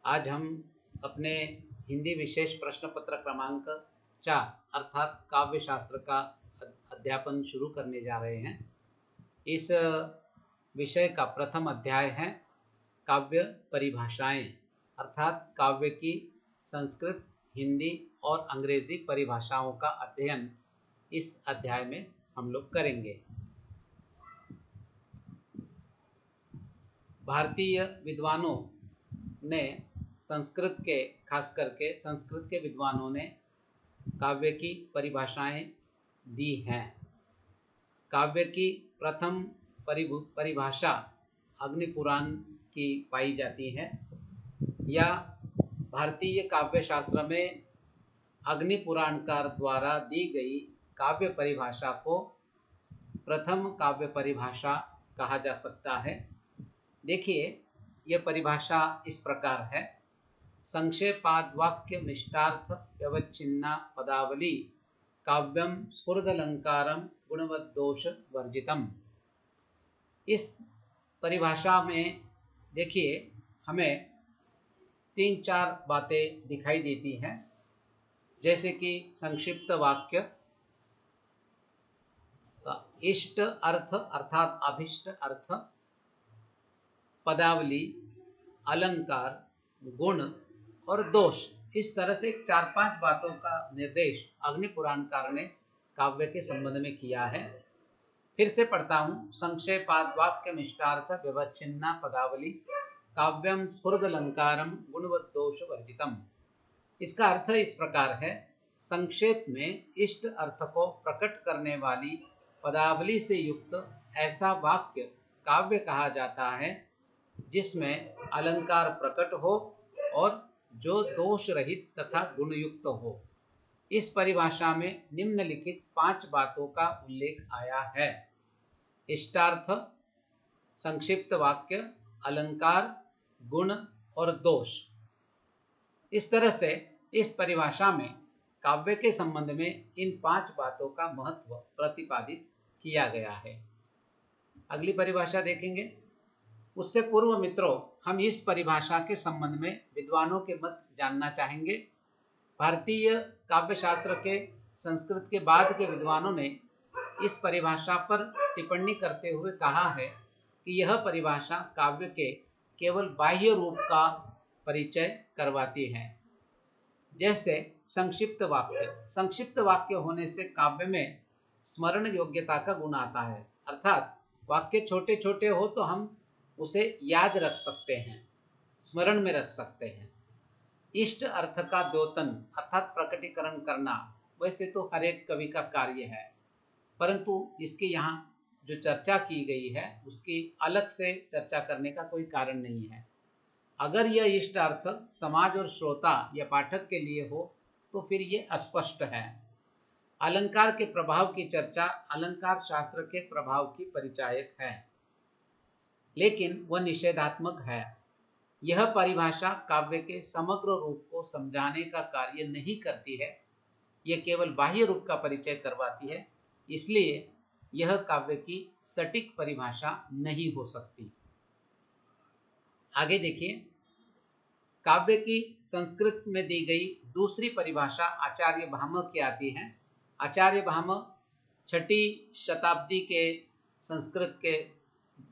आज हम अपने हिंदी विशेष प्रश्न पत्र क्रमांक 4 अर्थात काव्य शास्त्र का अध्यापन शुरू करने जा रहे हैं। इस विषय का प्रथम अध्याय है काव्य परिभाषाएं अर्थात काव्य की संस्कृत, हिंदी और अंग्रेजी परिभाषाओं का अध्ययन इस अध्याय में हम लोग करेंगे। भारतीय विद्वानों ने संस्कृत के, खास करके संस्कृत के विद्वानों ने काव्य की परिभाषाएं दी हैं। काव्य की प्रथम परिभाषा अग्निपुराण की पाई जाती है, या भारतीय काव्य शास्त्र में अग्निपुराणकार द्वारा दी गई काव्य परिभाषा को प्रथम काव्य परिभाषा कहा जा सकता है। देखिए, यह परिभाषा इस प्रकार है। संक्षेपाद वाक्य निष्ठार्थ व्यवच्छिन्ना पदावली काव्यम स्फुरदलंकारम गुणवद्दोष वर्जितम। इस परिभाषा में देखिए हमें 3-4 बातें दिखाई देती हैं, जैसे कि संक्षिप्त वाक्य, इष्ट अर्थ अर्थात अभिष्ट अर्थ, पदावली, अलंकार, गुण और दोष। इस तरह से 4-5 बातों का निर्देश अग्निपुराणकार ने काव्य के संबंध में किया है। फिर से पढ़ता हूँ। संक्षेपाद वाक्य निष्ठार्थ व्यवच्छिन्ना पदावली काव्यम स्फुरदलंकारम गुणवद्दोष वर्जितम। इसका अर्थ इस प्रकार है। संक्षेप में इष्ट अर्थ को प्रकट करने वाली पदावली से युक्त ऐसा वाक्य काव्य कहा जाता है जिसमें अलंकार प्रकट हो और जो दोष रहित तथा गुणयुक्त हो। इस परिभाषा में निम्नलिखित 5 बातों का उल्लेख आया है। इष्टार्थ, संक्षिप्त वाक्य, अलंकार, गुण और दोष। इस तरह से इस परिभाषा में काव्य के संबंध में इन 5 बातों का महत्व प्रतिपादित किया गया है। अगली परिभाषा देखेंगे। उससे पूर्व मित्रों, हम इस परिभाषा के संबंध में विद्वानों के मत जानना चाहेंगे। भारतीय काव्य शास्त्र के संस्कृत के बाद के विद्वानों ने इस परिभाषा पर टिप्पणी करते हुए कहा है कि यह परिभाषा काव्य के केवल बाह्य रूप का परिचय करवाती है। जैसे संक्षिप्त वाक्य। संक्षिप्त वाक्य होने से काव्य में स्मरण योग्यता का गुण आता है, अर्थात वाक्य छोटे छोटे हो तो हम उसे याद रख सकते हैं, स्मरण में रख सकते हैं। इष्ट अर्थ का द्योतन अर्थात प्रकटीकरण करना वैसे तो हर एक कवि का कार्य है, परंतु इसके यहाँ जो चर्चा की गई है उसकी अलग से चर्चा करने का कोई कारण नहीं है। अगर यह इष्ट अर्थ समाज और श्रोता या पाठक के लिए हो तो फिर ये अस्पष्ट है। अलंकार के प्रभाव की चर्चा अलंकार शास्त्र के प्रभाव की परिचायक है, लेकिन वह निषेधात्मक है। यह परिभाषा काव्य के समग्र रूप को समझाने का कार्य नहीं करती है, यह केवल बाह्य रूप का परिचय करवाती है। इसलिए यह काव्य की सटीक परिभाषा नहीं हो सकती। आगे देखिए, काव्य की संस्कृत में दी गई दूसरी परिभाषा आचार्य भामह की आती है। आचार्य भामह 6ठी शताब्दी के संस्कृत के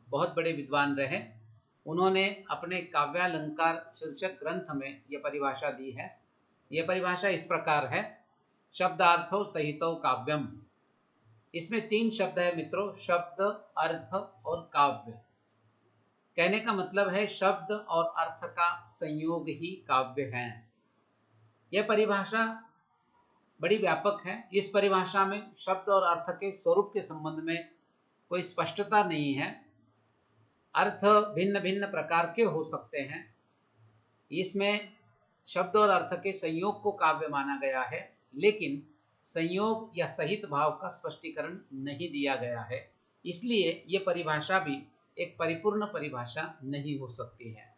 बहुत बड़े विद्वान रहे। उन्होंने अपने काव्यालंकार शीर्षक ग्रंथ में यह परिभाषा दी है। यह परिभाषा इस प्रकार है। शब्दार्थो सहितो काव्यम। इसमें 3 शब्द है मित्रों, शब्द, अर्थ और काव्य। कहने का मतलब है शब्द और अर्थ का संयोग ही काव्य है। यह परिभाषा बड़ी व्यापक है। इस परिभाषा में शब्द और अर्थ के स्वरूप के संबंध में कोई स्पष्टता नहीं है। अर्थ भिन्न भिन्न प्रकार के हो सकते हैं। इसमें शब्द और अर्थ के संयोग को काव्य माना गया है, लेकिन संयोग या सहित भाव का स्पष्टीकरण नहीं दिया गया है। इसलिए यह परिभाषा भी एक परिपूर्ण परिभाषा नहीं हो सकती है।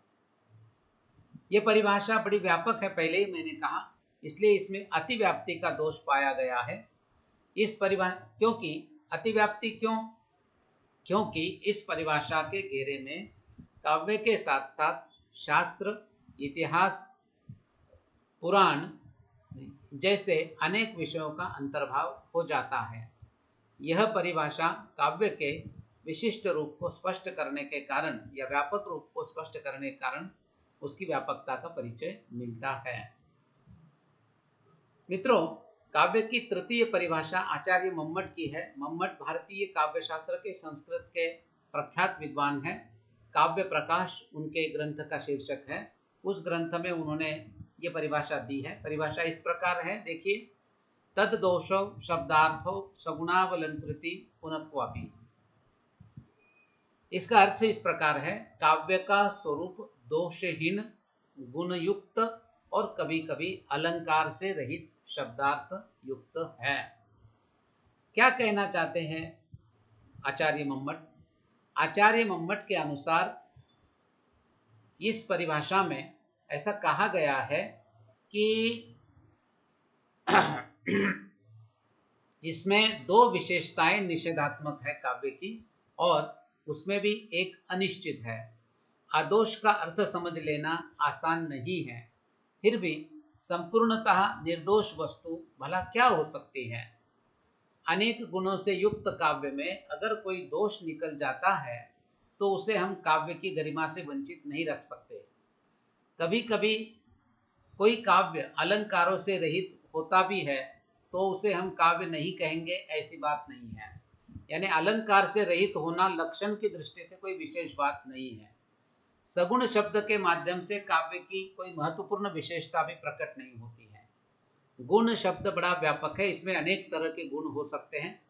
यह परिभाषा बड़ी व्यापक है, पहले ही मैंने कहा, इसलिए इसमें अतिव्याप्ति का दोष पाया गया है। क्योंकि अतिव्याप्ति क्योंकि इस परिभाषा के घेरे में काव्य के साथ साथ शास्त्र, इतिहास, पुराण जैसे अनेक विषयों का अंतर्भाव हो जाता है। यह परिभाषा काव्य के विशिष्ट रूप को स्पष्ट करने के कारण या व्यापक रूप को स्पष्ट करने के कारण उसकी व्यापकता का परिचय मिलता है। मित्रों, काव्य की तृतीय परिभाषा आचार्य मम्मट की है। मम्मट भारतीय काव्यशास्त्र के संस्कृत के प्रख्यात विद्वान हैं। काव्य प्रकाश उनके ग्रंथ का शीर्षक है। उस ग्रंथ में उन्होंने ये परिभाषा दी है। परिभाषा इस प्रकार है, देखिए, तद दोषो शब्दार्थो सगुणावलंकृति पुनत्वापि। इसका अर्थ इस प्रकार है, काव्य का स्वरूप दोषहीन, गुणयुक्त और कभी कभी अलंकार से रहित शब्दार्थ युक्त है। क्या कहना चाहते हैं आचार्य मम्मट? आचार्य मम्मट के अनुसार इस परिभाषा में ऐसा कहा गया है कि इसमें दो विशेषताएं निषेधात्मक है काव्य की, और उसमें भी एक अनिश्चित है। आदोष का अर्थ समझ लेना आसान नहीं है, फिर भी संपूर्णतः निर्दोष वस्तु भला क्या हो सकती है? अनेक गुणों से युक्त काव्य में अगर कोई दोष निकल जाता है तो उसे हम काव्य की गरिमा से वंचित नहीं रख सकते। कभी कभी कोई काव्य अलंकारों से रहित होता भी है तो उसे हम काव्य नहीं कहेंगे, ऐसी बात नहीं है। यानी अलंकार से रहित होना लक्षण की दृष्टि से कोई विशेष बात नहीं है। सगुण शब्द के माध्यम से काव्य की कोई महत्वपूर्ण विशेषता भी प्रकट नहीं होती है। गुण शब्द बड़ा व्यापक है, इसमें अनेक तरह के गुण हो सकते हैं।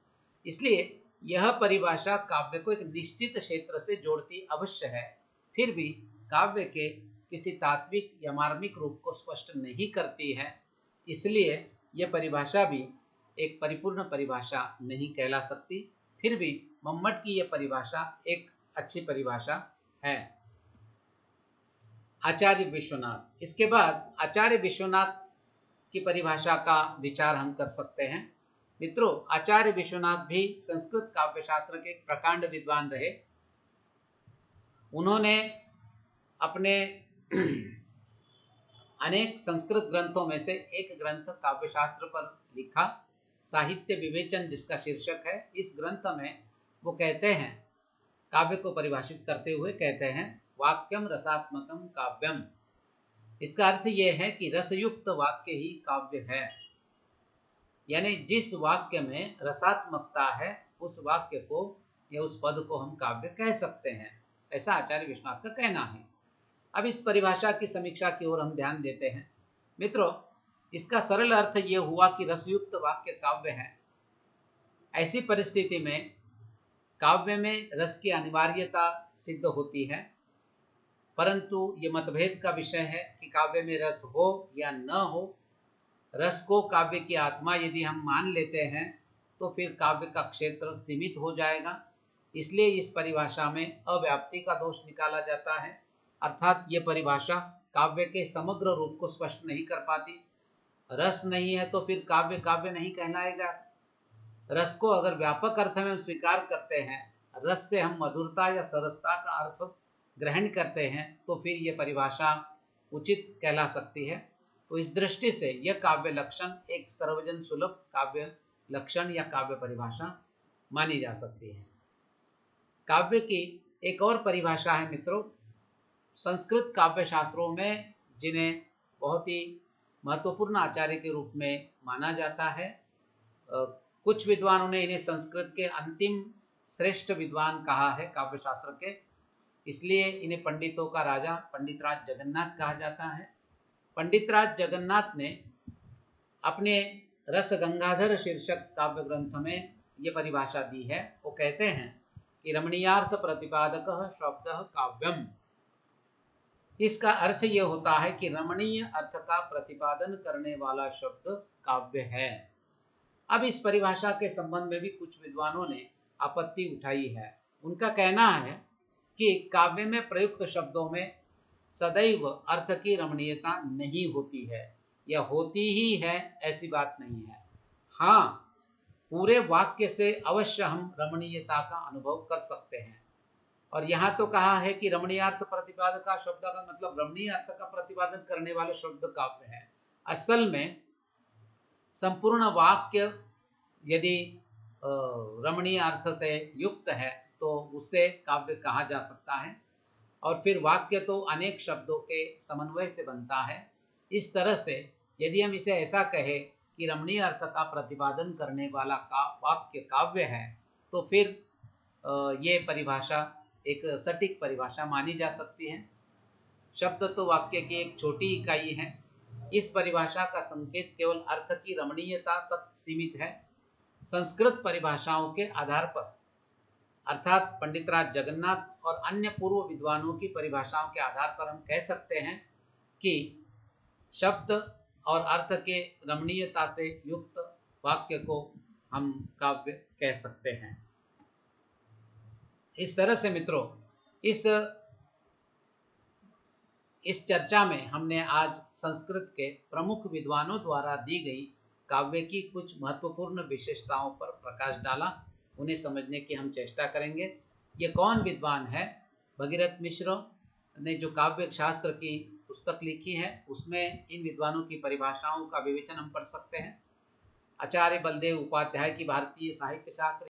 इसलिए यह परिभाषा काव्य को एक निश्चित क्षेत्र से जोड़ती अवश्य है, फिर भी काव्य के किसी तात्विक या मार्मिक रूप को स्पष्ट नहीं करती है। इसलिए यह परिभाषा भी एक परिपूर्ण परिभाषा नहीं कहला सकती। फिर भी मम्मट की यह परिभाषा एक अच्छी परिभाषा है। आचार्य विश्वनाथ, इसके बाद आचार्य विश्वनाथ की परिभाषा का विचार हम कर सकते हैं। मित्रों, आचार्य विश्वनाथ भी संस्कृत काव्यशास्त्र के प्रकांड विद्वान रहे। उन्होंने अपने अनेक संस्कृत ग्रंथों में से एक ग्रंथ काव्यशास्त्र पर लिखा, साहित्य विवेचन जिसका शीर्षक है। इस ग्रंथ में वो कहते हैं, काव्य को परिभाषित करते हुए कहते हैं, वाक्यम रसात्मकम काव्यम। इसका अर्थ यह है कि रसयुक्त वाक्य ही काव्य है। यानी जिस वाक्य में रसात्मकता है उस वाक्य को या उस पद को हम काव्य कह सकते हैं, ऐसा आचार्य विश्वनाथ का कहना है। अब इस परिभाषा की समीक्षा की ओर हम ध्यान देते हैं। मित्रों, इसका सरल अर्थ यह हुआ कि रसयुक्त वाक्य काव्य है। ऐसी परिस्थिति में काव्य में रस की अनिवार्यता सिद्ध होती है, परंतु ये मतभेद का विषय है कि काव्य में रस हो या न हो। रस को काव्य की आत्मा यदि हम मान लेते हैं तो फिर काव्य का क्षेत्र सीमित हो जाएगा। इसलिए इस परिभाषा में अव्याप्ति का दोष निकाला जाता है, अर्थात ये परिभाषा काव्य के समग्र रूप को स्पष्ट नहीं कर पाती। रस नहीं है तो फिर काव्य काव्य नहीं कहलाएगा। रस को अगर व्यापक अर्थ में हम स्वीकार करते हैं, रस से हम मधुरता या सरसता का अर्थ ग्रहण करते हैं, तो फिर यह परिभाषा उचित कहला सकती है। तो इस दृष्टि से यह काव्य लक्षण एक सर्वजन सुलभ काव्य लक्षण या काव्य परिभाषा मानी जा सकती है। काव्य की एक और परिभाषा है मित्रों, संस्कृत काव्य शास्त्रों में जिन्हें बहुत ही महत्वपूर्ण आचार्य के रूप में माना जाता है। कुछ विद्वानों ने इन्हें संस्कृत के अंतिम श्रेष्ठ विद्वान कहा है काव्य शास्त्र के, इसलिए इन्हें पंडितों का राजा पंडितराज जगन्नाथ कहा जाता है। पंडितराज जगन्नाथ ने अपने रस गंगाधर शीर्षक काव्य ग्रंथ में ये परिभाषा दी है। वो कहते हैं कि रमणीयार्थ प्रतिपादक शब्द काव्यम। इसका अर्थ ये होता है कि रमणीय अर्थ का प्रतिपादन करने वाला शब्द काव्य है। अब इस परिभाषा के संबंध में भी कुछ विद्वानों ने आपत्ति उठाई है। उनका कहना है कि काव्य में प्रयुक्त शब्दों में सदैव अर्थ की रमणीयता नहीं होती है, या होती ही है ऐसी बात नहीं है। हाँ, पूरे वाक्य से अवश्य हम रमणीयता का अनुभव कर सकते हैं, और यहाँ तो कहा है कि रमणीयार्थ प्रतिपादक का शब्द का मतलब रमणीय अर्थ का प्रतिपादन करने वाले शब्द काव्य है। असल में संपूर्ण वाक्य यदि रमणीय अर्थ से युक्त है तो उसे काव्य कहा जा सकता है। और फिर वाक्य तो अनेक शब्दों के समन्वय से बनता है। इस तरह से यदि हम इसे ऐसा कहें कि रमणीय अर्थ का प्रतिपादन करने वाला वाक्य काव्य है तो फिर ये परिभाषा एक सटीक परिभाषा मानी जा सकती है। शब्द तो वाक्य की एक छोटी इकाई है। इस परिभाषा का संकेत केवल अर्थ की रमणीयता तक सीमित है। संस्कृत परिभाषाओं के आधार पर अर्थात पंडितराज जगन्नाथ और अन्य पूर्व विद्वानों की परिभाषाओं के आधार पर हम कह सकते हैं कि शब्द और अर्थ के रमणीयता से युक्त वाक्य को हम काव्य कह सकते हैं। इस तरह से मित्रों इस चर्चा में हमने आज संस्कृत के प्रमुख विद्वानों द्वारा दी गई काव्य की कुछ महत्वपूर्ण विशेषताओं पर प्रकाश डाला। उन्हें समझने की हम चेष्टा करेंगे। ये कौन विद्वान है? भगीरथ मिश्र ने जो काव्य शास्त्र की पुस्तक लिखी है उसमें इन विद्वानों की परिभाषाओं का विवेचन हम पढ़ सकते हैं। आचार्य बलदेव उपाध्याय की भारतीय साहित्य शास्त्र